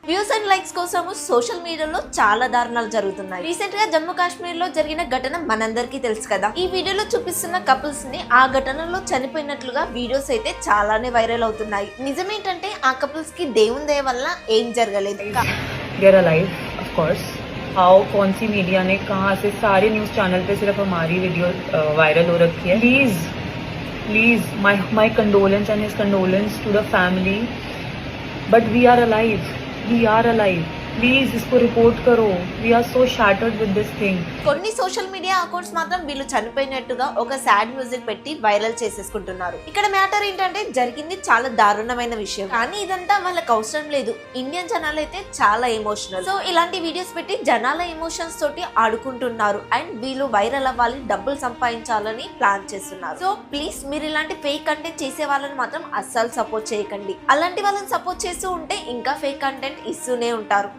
Views and likes కోసము social మీడియాలో చాలా దారుణాలు జరుగుతున్నాయి. రీసెంట్ గా జమ్మూ కాశ్మీర్ లో జరిగిన ఘటన మనందరికీ తెలుసు కదా. ఈ వీడియోలో చూపిస్తున్న కపుల్స్ ని ఆ ఘటనలో చనిపోయినట్లుగా వీడియోస్ అయితే చాలానే వైరల్ అవుతున్నాయి. నిజమేంటంటే ఆ కపుల్స్ కి దేవుని దయ వల్ల ఏం జరగలేదు. हाउ कौन सी मीडिया ने कहा से सारे न्यूज़ चैनल पे सिर्फ हमारी वीडियो वायरल हो रखी है. Please my condolence and his condolence to the family, but we are alive. Please इसको रिपोर्ट करो. We are so shattered with this thing. కొన్ని సోషల్ మీడియా అకౌంట్స్ మాత్రం వీళ్ళు చనిపోయినట్టుగా ఒక సాడ్ మ్యూజిక్ పెట్టి వైరల్ చేసేసుకుంటున్నారు. ఇక్కడ మ్యాటర్ ఏంటంటే జరిగింది చాలా దారుణమైన విషయం, కానీ ఇదంతా వాళ్ళకి అవసరం లేదు. ఇండియన్ జనాలు అయితే చాలా ఎమోషనల్. సో ఇలాంటి వీడియోస్ పెట్టి జనాల ఎమోషన్స్ తోటి ఆడుకుంటున్నారు అండ్ వీళ్ళు వైరల్ అవ్వాలి, డబ్బులు సంపాదించాలని ప్లాన్ చేస్తున్నారు. సో ప్లీజ్ మీరు ఇలాంటి ఫేక్ కంటెంట్ చేసే వాళ్ళని మాత్రం అస్సలు సపోర్ట్ చేయకండి. అలాంటి వాళ్ళని సపోర్ట్ చేస్తూ ఉంటే ఇంకా ఫేక్ కంటెంట్ ఇస్తూనే ఉంటారు.